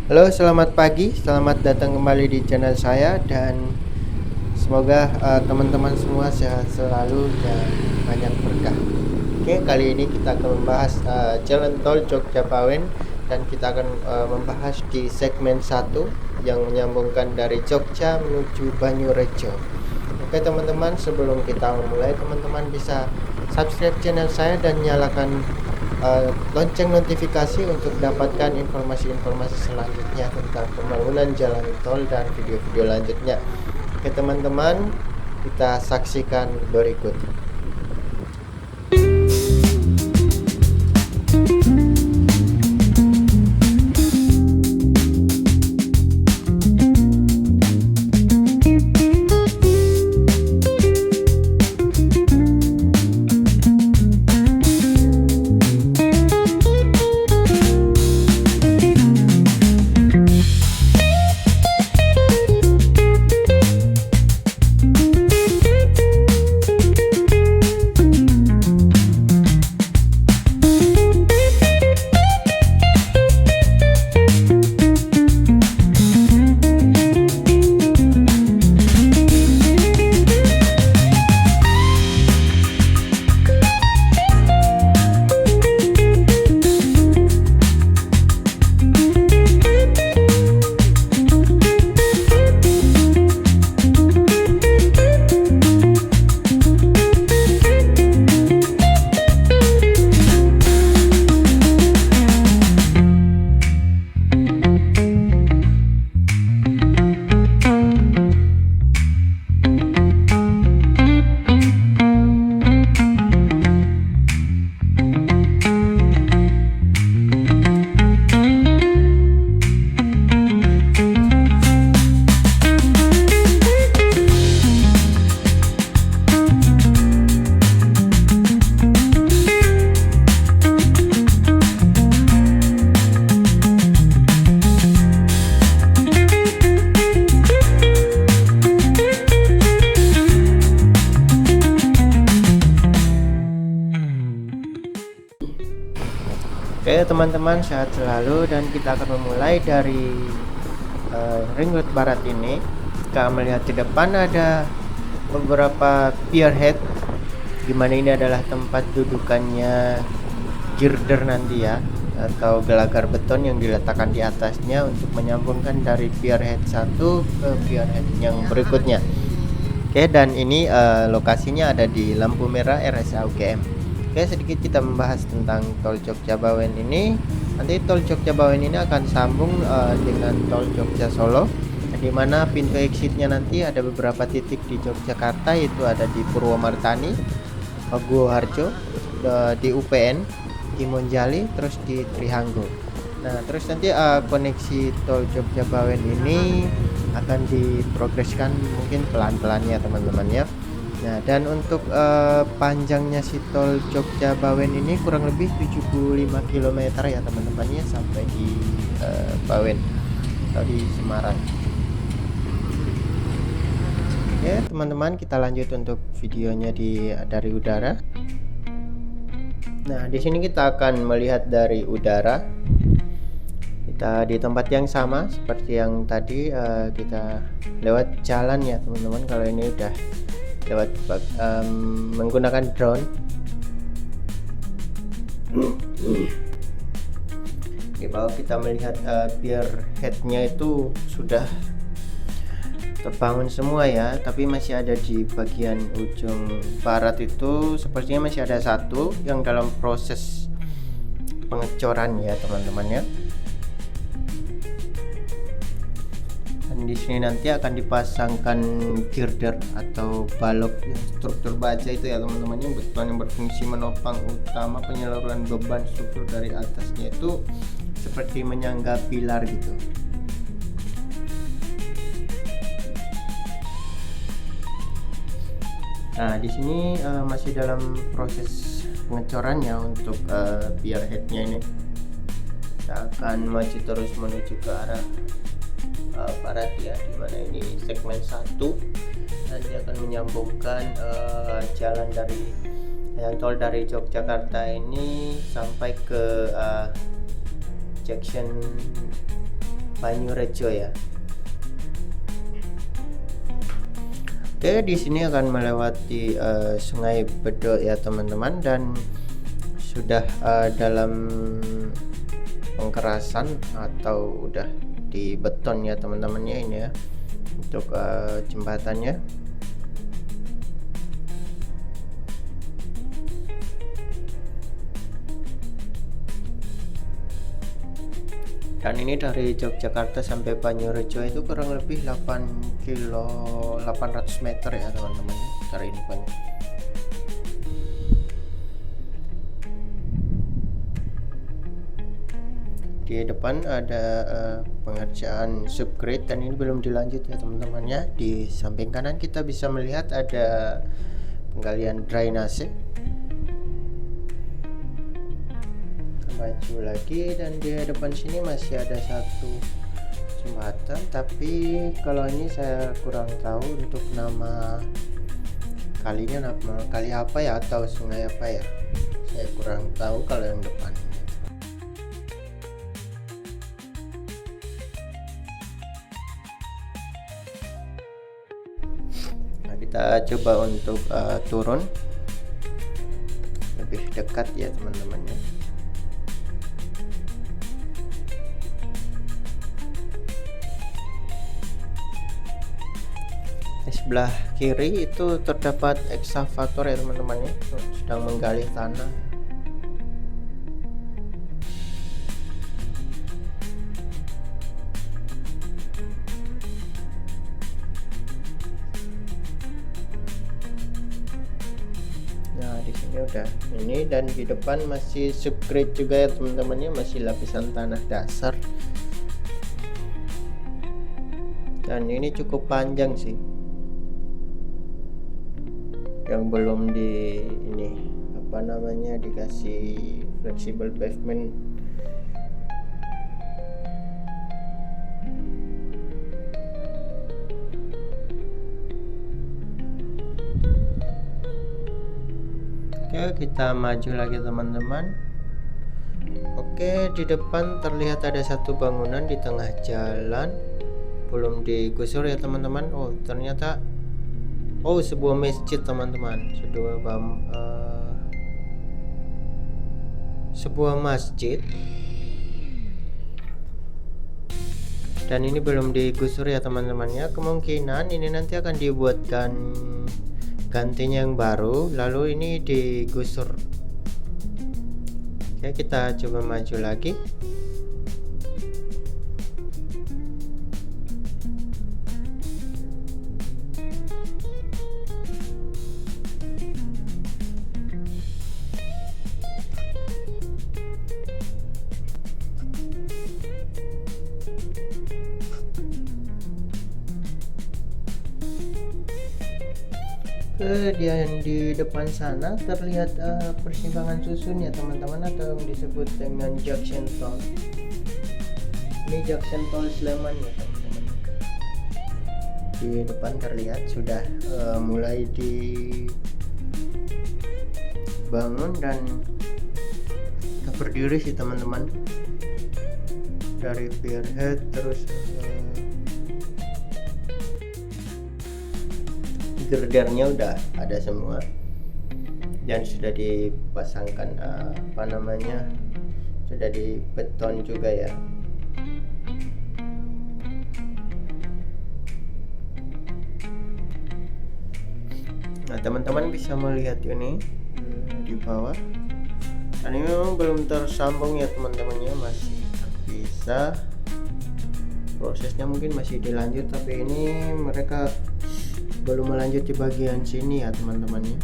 Halo, selamat pagi. Selamat datang kembali di channel saya dan semoga teman-teman semua sehat selalu dan banyak berkah. Oke, kali ini kita akan membahas Jalan Tol Jogja Bawen dan kita akan membahas di segmen 1 yang menyambungkan dari Jogja menuju Banyurejo. Oke teman-teman, sebelum kita memulai, teman-teman bisa subscribe channel saya dan nyalakan lonceng notifikasi untuk dapatkan informasi-informasi selanjutnya tentang pembangunan jalan tol dan video-video lanjutnya. Oke teman-teman, kita saksikan berikut. Oke teman-teman, sehat selalu dan kita akan memulai dari Ring Road Barat ini. Kita melihat di depan ada beberapa pierhead, dimana ini adalah tempat dudukannya girder nanti ya, atau gelagar beton yang diletakkan di atasnya untuk menyambungkan dari pierhead satu ke pierhead yang berikutnya. Oke, dan ini lokasinya ada di lampu merah RSA UGM. Oke, sedikit kita membahas tentang tol Jogja Bawen ini. Nanti tol Jogja Bawen ini akan sambung dengan tol Jogja Solo, di mana pintu exitnya nanti ada beberapa titik di Yogyakarta, yaitu ada di Purwomartani, Guoharjo, di UPN, di Monjali, terus di Trihanggo. Nah, terus nanti koneksi tol Jogja Bawen ini akan diprogreskan mungkin pelan-pelan ya teman-teman ya. Nah, dan untuk panjangnya si tol Jogja Bawen ini kurang lebih 75 km ya teman-teman ya, sampai di Bawen atau di Semarang. Ya teman-teman, kita lanjut untuk videonya dari udara. Nah, di sini kita akan melihat dari udara. Kita di tempat yang sama seperti yang tadi, kita lewat jalan ya teman-teman. Kalau ini udah lewat menggunakan drone. Di bawah kita melihat pier headnya itu sudah terbangun semua ya, tapi masih ada di bagian ujung barat itu sepertinya masih ada satu yang dalam proses pengecoran ya teman-teman ya. Di sini nanti akan dipasangkan girder atau balok struktur baja itu ya teman-teman, yang beton yang berfungsi menopang utama penyaluran beban struktur dari atasnya, itu seperti menyangga pilar gitu. Nah, di sini masih dalam proses pengecorannya untuk pier headnya ini. Kita akan maju terus menuju ke arah barat ya, dimana ini segmen 1 nanti akan menyambungkan jalan dari tol dari Yogyakarta ini sampai ke junction Banyurejo ya. Oke, di sini akan melewati Sungai Bedok ya teman-teman, dan sudah dalam pengkerasan atau udah di beton ya teman-teman ya, ini ya untuk jembatannya. Dan ini dari Yogyakarta sampai Banyurejo itu kurang lebih 800 meter ya teman-teman ya, dari ini Banyu. Di depan ada pengerjaan subgrade dan ini belum dilanjut ya teman-teman ya. Di samping kanan kita bisa melihat ada penggalian drainase. Maju lagi dan di depan sini masih ada satu jembatan, tapi kalau ini saya kurang tahu untuk nama kalinya, nama kali apa ya atau sungai apa ya, saya kurang tahu kalau yang depan. Nah, kita coba untuk turun lebih dekat ya teman-teman ya. Di sebelah kiri itu terdapat ekskavator ya teman-teman ya, sedang menggali tanah. Nah di sini udah ini, dan di depan masih subgrade juga ya teman-teman ya, masih lapisan tanah dasar. Dan ini cukup panjang sih, yang belum di ini apa namanya dikasih flexible pavement. Oke, kita maju lagi teman-teman. Oke, di depan terlihat ada satu bangunan di tengah jalan, belum digusur ya teman-teman. Oh ternyata sebuah masjid teman-teman, sebuah masjid, dan ini belum digusur ya teman-teman ya. Kemungkinan ini nanti akan dibuatkan gantinya yang baru, lalu ini digusur. Oke, kita coba maju lagi. Kemudian di depan sana terlihat persimpangan susun ya teman-teman, atau yang disebut dengan junction toll. Ini junction toll Sleman ya teman-teman. Di depan terlihat sudah mulai dibangun dan berdiri sih teman-teman, dari pierhead terus girdernya udah ada semua dan sudah dipasangkan apa namanya, sudah di beton juga ya. Nah teman-teman bisa melihat ini di bawah, dan ini memang belum tersambung ya teman-teman ya, masih bisa prosesnya, mungkin masih dilanjut, tapi ini mereka belum melanjut di bagian sini ya teman-teman ya.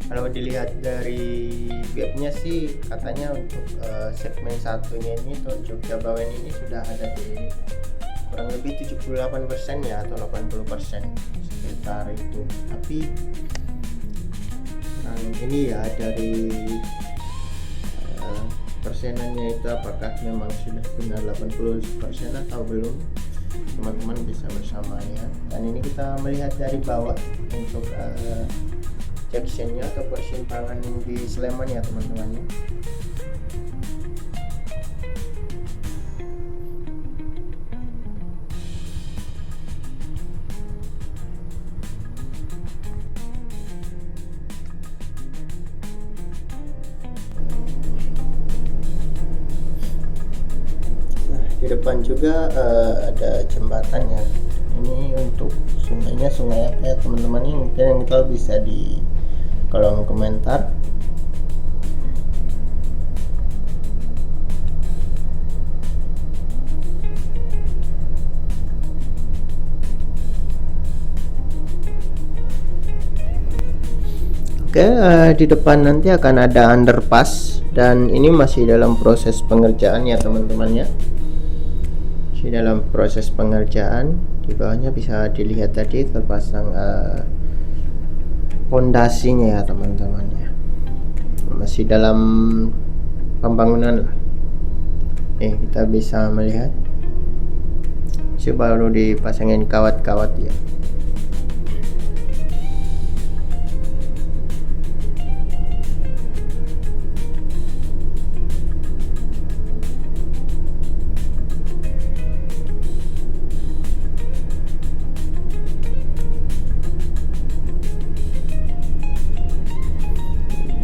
Kalau dilihat dari webnya sih katanya untuk segmen satunya ini untuk Jogja Bawen ini sudah ada di kurang lebih 78% ya, atau 80% sekitar itu. Tapi ini ya dari persenannya itu apakah memang sudah benar 80% atau belum, teman-teman bisa bersamanya. Dan ini kita melihat dari bawah untuk sectionnya atau persimpangan di Sleman ya teman-teman ya. Di depan juga ada jembatannya. Ini untuk sungainya sungai apa ya teman-teman, ini mungkin yang tahu bisa di kolom komentar. Oke, di depan nanti akan ada underpass dan ini masih dalam proses pengerjaan ya teman-teman ya. Dalam proses pengerjaan. Di bawahnya bisa dilihat tadi terpasang pondasinya ya teman-teman ya, masih dalam pembangunan lah. Kita bisa melihat baru dipasangin kawat-kawat ya.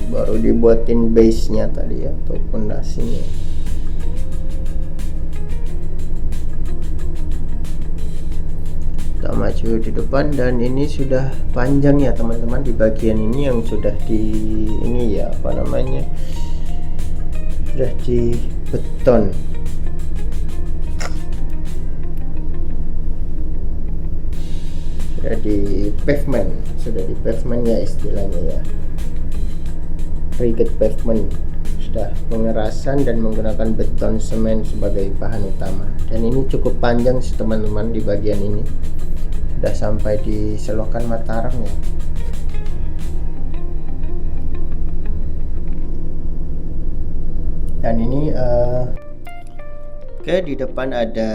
Baru dibuatin base-nya tadi ya, atau pondasinya. Kita maju di depan dan ini sudah panjang ya teman-teman, di bagian ini yang sudah di ini ya apa namanya, sudah di beton, sudah di pavement ya istilahnya ya, rigid pavement, sudah pengerasan dan menggunakan beton semen sebagai bahan utama. Dan ini cukup panjang sih teman-teman, di bagian ini sudah sampai di selokan Mataram ya. Dan ini oke, di depan ada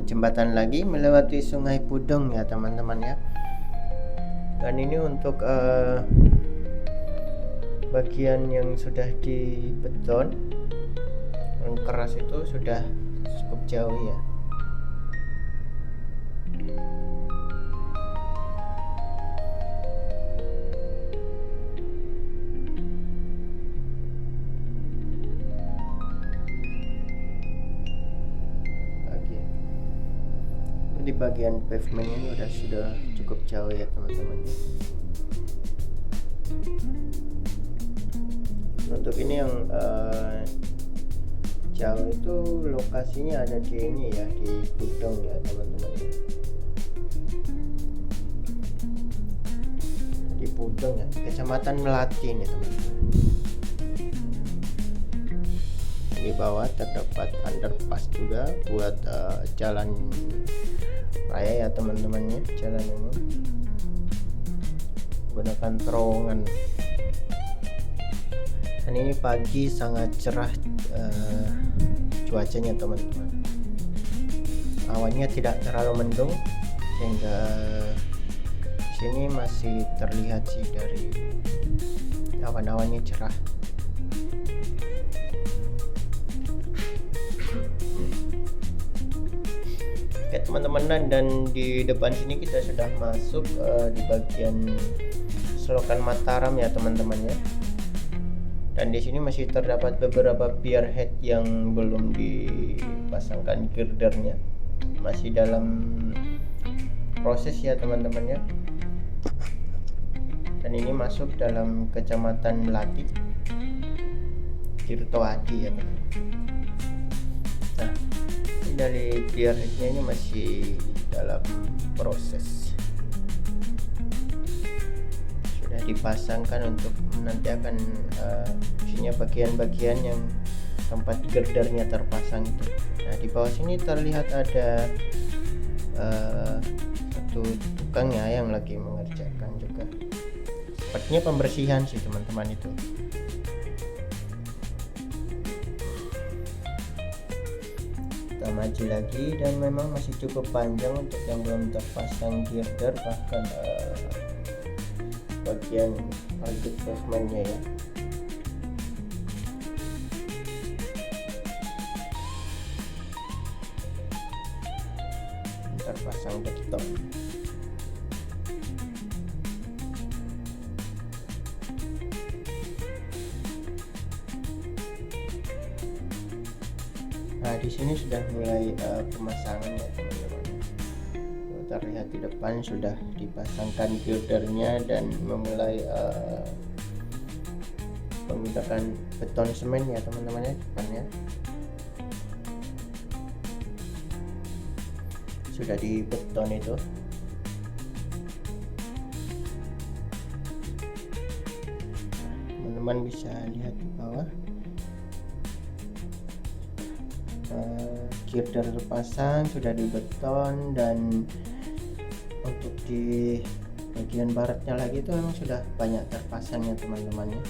jembatan lagi melewati Sungai Pudong ya teman-teman ya. Dan ini untuk bagian yang sudah di beton yang keras itu sudah cukup jauh ya. Di bagian pavement ini sudah cukup jauh ya teman-teman. Untuk ini yang jauh itu lokasinya ada di ini ya, di Pudong ya teman-teman. Di Pudong ya, Kecamatan Melati nih teman-teman. Di bawah terdapat underpass juga buat jalan raya ya teman-teman ya, jalan umum menggunakan terowongan. Dan ini pagi sangat cerah cuacanya teman-teman, awannya tidak terlalu mendung sehingga di sini masih terlihat sih dari awan-awannya cerah. Oke teman-teman, dan di depan sini kita sudah masuk di bagian selokan Mataram ya teman-teman ya. Dan di sini masih terdapat beberapa pierhead yang belum dipasangkan girdernya, masih dalam proses ya teman-teman ya. Dan ini masuk dalam Kecamatan Melati, Tirto Adi ya teman. Nah, ini dari pierheadnya ini masih dalam proses, sudah dipasangkan untuk nanti akan isinya bagian-bagian yang tempat girdernya terpasang itu. Nah di bawah sini terlihat ada satu tukang ya yang lagi mengerjakan juga, sepertinya pembersihan sih teman-teman itu. maju lagi, dan memang masih cukup panjang untuk yang belum terpasang girder, bahkan bagian rugged pavementnya ya. Terpasang beton. Nah, di sini sudah mulai pemasangan ya teman-teman. Terlihat di depan sudah dipasangkan girdernya dan memulai menggunakan beton semen ya teman-teman ya depannya. Sudah di beton itu. Teman-teman bisa lihat di bawah, girder terpasang, sudah di beton, dan untuk di bagian baratnya lagi itu memang sudah banyak terpasang ya teman-teman ya.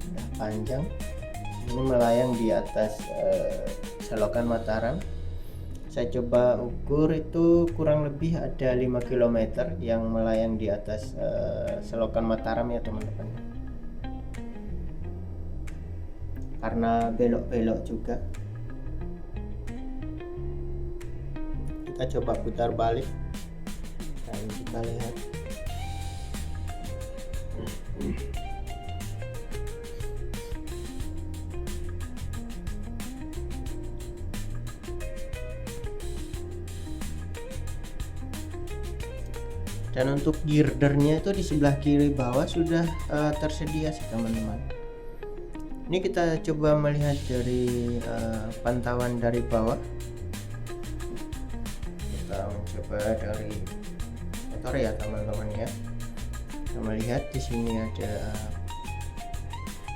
Sudah panjang. Ini melayang di atas selokan Mataram. Saya coba ukur itu kurang lebih ada 5 km yang melayang di atas selokan Mataram ya teman-teman. Karena belok-belok juga. Kita coba putar balik dan kita lihat. Dan untuk girdernya itu di sebelah kiri bawah sudah tersedia sih teman-teman. Ini kita coba melihat dari pantauan dari bawah. Kita mencoba dari motor ya teman-teman ya. Kita melihat di sini ada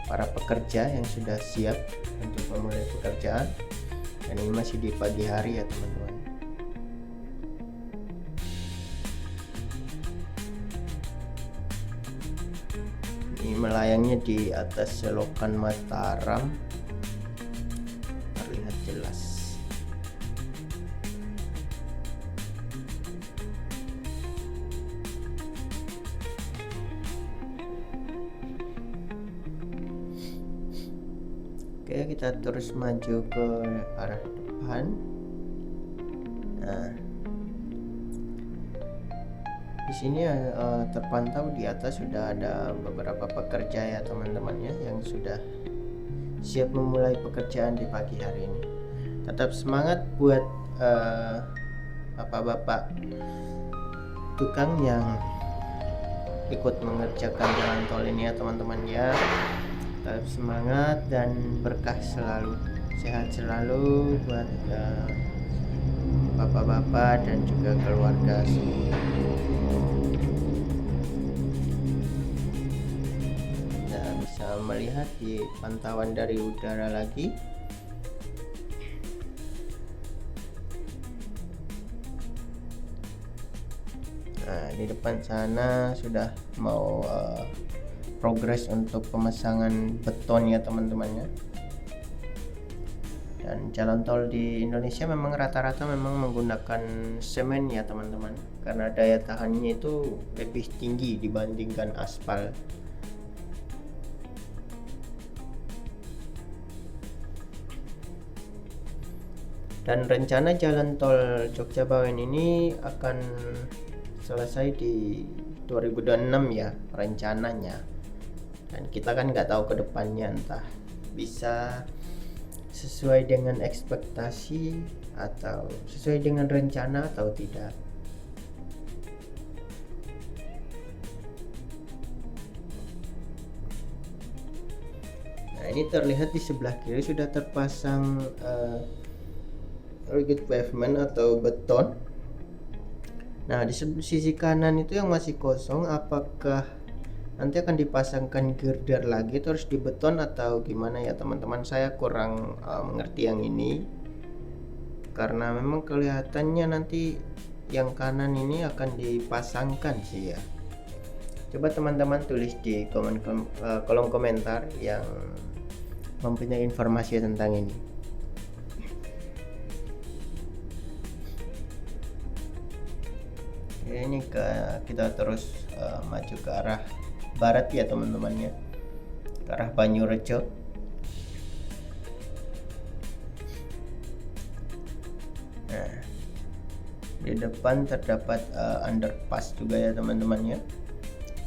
para pekerja yang sudah siap untuk memulai pekerjaan. Dan ini masih di pagi hari ya teman-teman. Ini melayangnya di atas selokan Mataram, terlihat jelas. Oke, kita terus maju ke arah depan. Nah, di sini terpantau di atas sudah ada beberapa pekerja ya teman-teman ya, yang sudah siap memulai pekerjaan di pagi hari ini. Tetap semangat buat bapak-bapak tukang yang ikut mengerjakan jalan tol ini ya teman-teman ya. Tetap semangat dan berkah selalu, sehat selalu buat bapak-bapak dan juga keluarga semua. Bisa melihat di pantauan dari udara lagi. Nah, di depan sana sudah mau progres untuk pemasangan beton ya teman-teman ya. Dan jalan tol di Indonesia memang rata-rata memang menggunakan semen ya teman-teman, karena daya tahannya itu lebih tinggi dibandingkan aspal. Dan rencana jalan tol Jogja Bawen ini akan selesai di 2026 ya rencananya. Dan kita kan nggak tahu ke depannya, entah bisa sesuai dengan ekspektasi atau sesuai dengan rencana atau tidak. Nah, ini terlihat di sebelah kiri sudah terpasang rugged pavement atau beton. Nah, di sisi kanan itu yang masih kosong, apakah nanti akan dipasangkan girder lagi terus di beton atau gimana ya teman-teman? Saya kurang mengerti yang ini, karena memang kelihatannya nanti yang kanan ini akan dipasangkan sih ya. Coba teman-teman tulis di kolom komentar yang mempunyai informasi tentang ini. Oke, ini kita terus maju ke arah barat ya teman-teman ya, ke arah Banyurejo. Nah, di depan terdapat underpass juga ya teman-teman ya,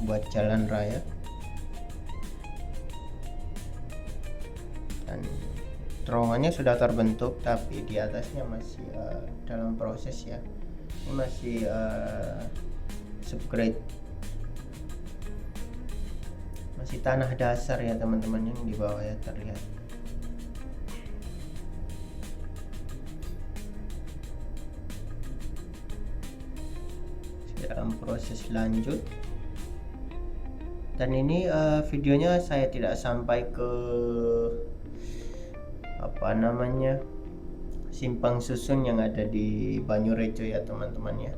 buat jalan raya. Dan terowongannya sudah terbentuk, tapi di atasnya masih dalam proses ya. Ini masih subgrade, masih tanah dasar ya teman-teman, yang di bawah ya terlihat. Dalam proses lanjut. Dan ini videonya saya tidak sampai ke simpang susun yang ada di Banyurejo ya teman-teman ya.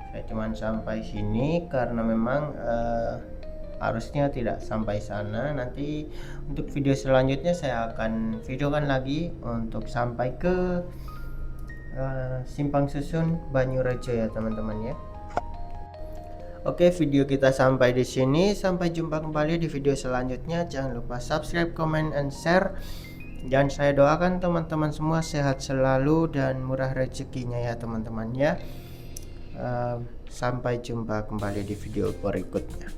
Saya cuma sampai sini karena memang harusnya tidak sampai sana. Nanti untuk video selanjutnya saya akan videokan lagi untuk sampai ke simpang susun Banyurejo ya teman-teman ya. Oke, video kita sampai di sini. Sampai jumpa kembali di video selanjutnya. Jangan lupa subscribe, comment, and share. Dan saya doakan teman-teman semua sehat selalu dan murah rezekinya ya teman-teman ya. Sampai jumpa kembali di video berikutnya.